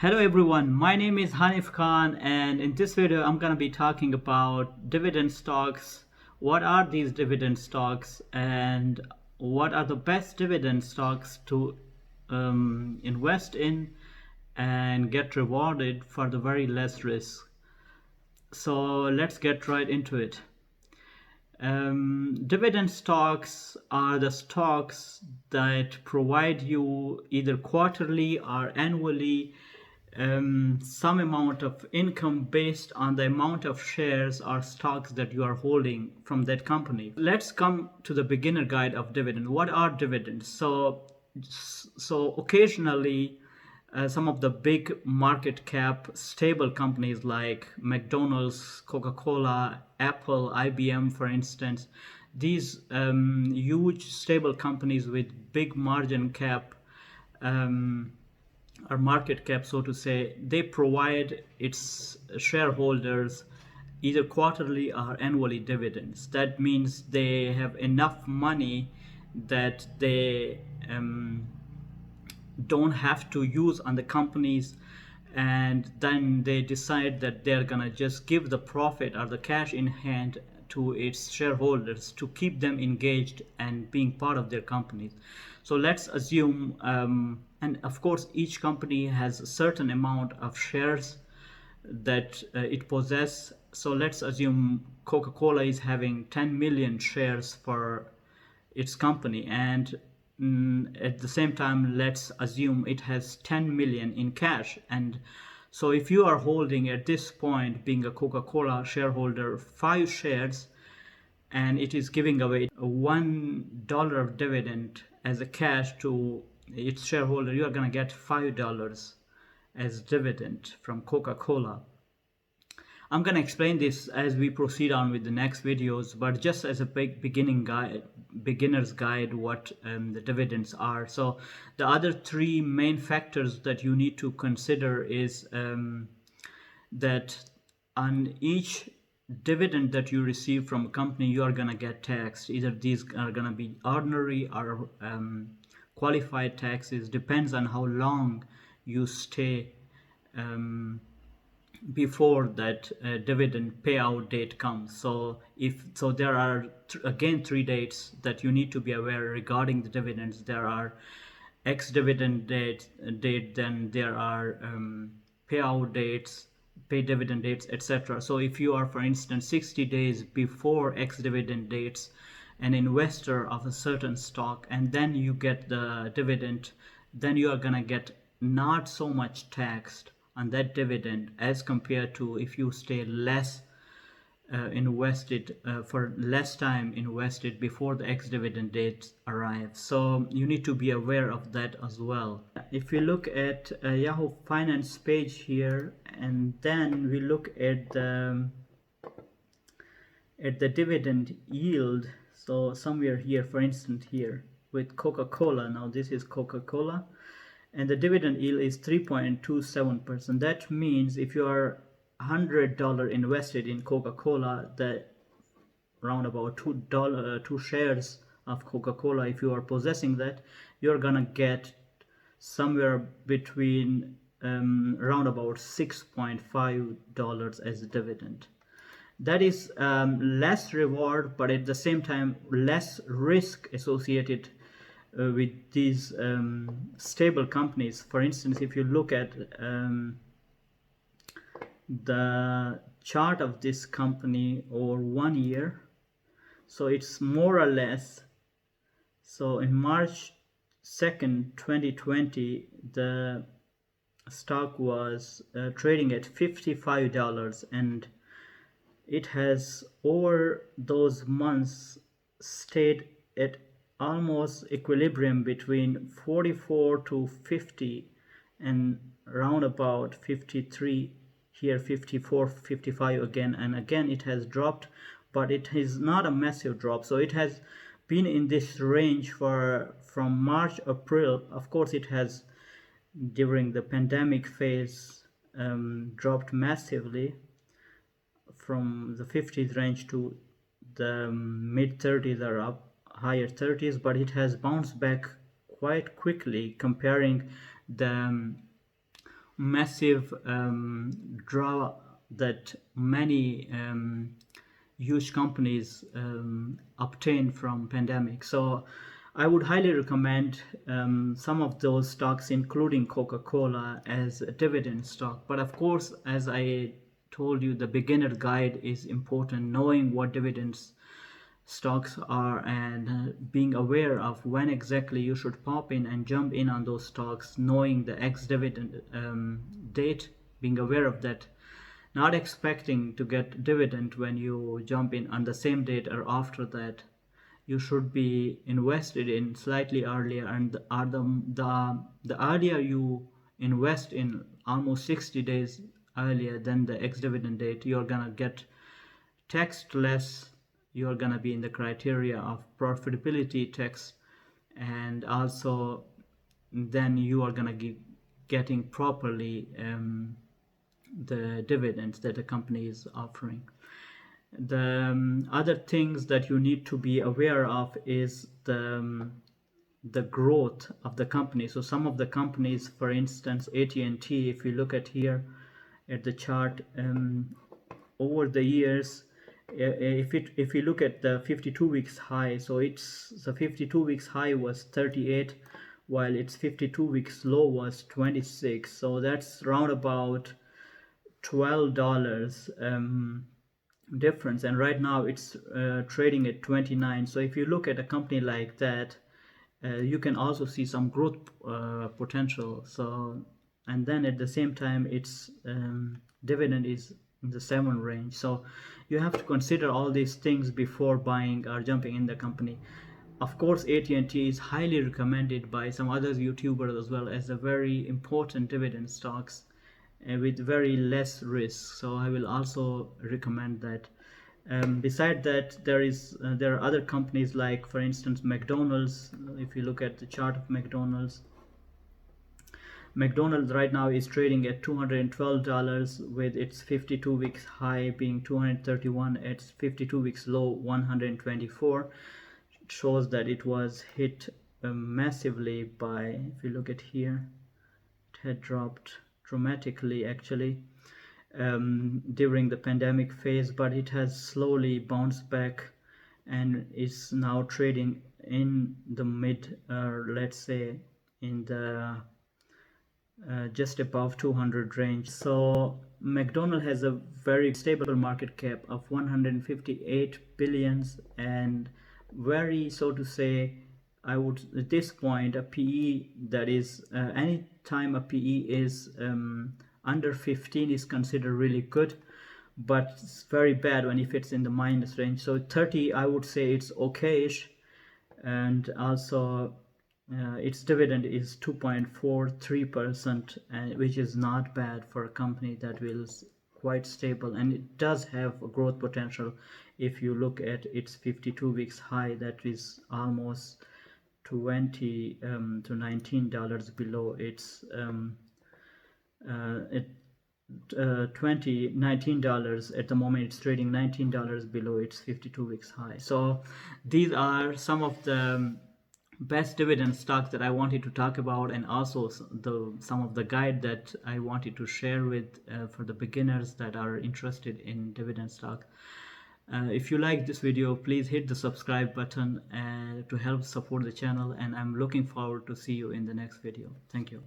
Hello everyone, my name is Hanif Khan, and in this video I'm going to be talking about dividend stocks. What are these dividend stocks and what are the best dividend stocks to invest in and get rewarded for the very less risk. So let's get right into it. Dividend stocks are the stocks that provide you either quarterly or annually some amount of income based on the amount of shares or stocks that you are holding from that company. Let's come to the beginner guide of dividend. What are dividends? So occasionally some of the big market cap stable companies like McDonald's, Coca-Cola, Apple, IBM, for instance, these huge stable companies with big margin cap or market cap, so to say, they provide its shareholders either quarterly or annually dividends. That means they have enough money that they don't have to use on the companies, and then they decide that they're gonna just give the profit or the cash in hand to its shareholders to keep them engaged and being part of their companies. So let's assume, and of course each company has a certain amount of shares that it possesses. So let's assume Coca-Cola is having 10 million shares for its company, and at the same time let's assume it has 10 million in cash. And so if you are holding at this point, being a Coca-Cola shareholder, 5 shares, and it is giving away $1 of dividend as a cash to its shareholder, you are going to get $5 as dividend from Coca-Cola. I'm going to explain this as we proceed on with the next videos, but just as a big beginner's guide, what the dividends are. So the other 3 main factors that you need to consider is that on each dividend that you receive from a company, you are going to get taxed. Either these are going to be ordinary or qualified taxes, depends on how long you stay before that dividend payout date comes. So there are again 3 dates that you need to be aware regarding the dividends. There are ex-dividend date, then there are payout dates, pay dividend dates, etc. So if you are, for instance, 60 days before ex-dividend dates, an investor of a certain stock, and then you get the dividend, then you are gonna get not so much taxed on that dividend as compared to if you stay less invested for less time invested before the ex-dividend date arrives. So you need to be aware of that as well. If we look at Yahoo Finance page here, and then we look at the dividend yield, so somewhere here, for instance here with Coca-Cola, now this is Coca-Cola, and the dividend yield is 3.27%. That means if you are $100 invested in Coca-Cola, that around about $2 shares of Coca-Cola, if you are possessing that, you're gonna get somewhere between around about $6.5 as a dividend. That is less reward, but at the same time less risk associated with these stable companies. For instance, if you look at the chart of this company over 1 year, so it's more or less, so in March 2nd 2020 the stock was trading at $55, and it has over those months stayed at almost equilibrium between 44 to 50 and around about 53 here, 54, 55 again, and again it has dropped, but it is not a massive drop. So it has been in this range from March, April. Of course it has during the pandemic phase dropped massively from the 50s range to the mid 30s or up higher 30s, but it has bounced back quite quickly comparing the massive draw that many huge companies obtain from pandemic. So I would highly recommend some of those stocks, including Coca-Cola, as a dividend stock. But of course, as I told you, the beginner guide is important. Knowing what dividends stocks are, and being aware of when exactly you should pop in and jump in on those stocks, knowing the ex-dividend date, being aware of that, not expecting to get dividend when you jump in on the same date or after that. You should be invested in slightly earlier, and the earlier you invest in, almost 60 days earlier than the ex-dividend date, you're gonna get taxed less. You're gonna be in the criteria of profitability tax, and also then you are gonna be getting properly the dividends that the company is offering. The other things that you need to be aware of is the growth of the company. So some of the companies, for instance AT&T, if you look at here at the chart, over the years, if you look at the 52 weeks high, so it's the 52 weeks high was 38, while its 52 weeks low was 26. So that's round about $12 difference, and right now it's trading at 29. So if you look at a company like that, you can also see some growth potential. So, and then at the same time its dividend is in the 7 range. So you have to consider all these things before buying or jumping in the company. Of course AT&T is highly recommended by some other YouTubers as well as a very important dividend stocks with very less risk, so I will also recommend that. Beside that, there are other companies like, for instance, McDonald's. If you look at the chart of McDonald's right now is trading at $212 with its 52 weeks high being 231, its 52 weeks low 124. It shows that it was hit massively by, if you look at here, it had dropped dramatically actually during the pandemic phase, but it has slowly bounced back and is now trading in the mid, let's say in the just above 200 range. So McDonald has a very stable market cap of 158 billions and very, so to say, I would at this point a PE that is any time a PE is under 15 is considered really good, but it's very bad when if it's in the minus range. So 30 I would say it's okayish, and also its dividend is 2.43%, which is not bad for a company that is quite stable, and it does have a growth potential. If you look at its 52 weeks high, that is almost 20 to $19 below its $19 at the moment. It's trading $19 below its 52 weeks high. So these are some of the best dividend stocks that I wanted to talk about, and also some of the guide that I wanted to share with for the beginners that are interested in dividend stock. If you like this video, please hit the subscribe button to help support the channel, and I'm looking forward to see you in the next video. Thank you.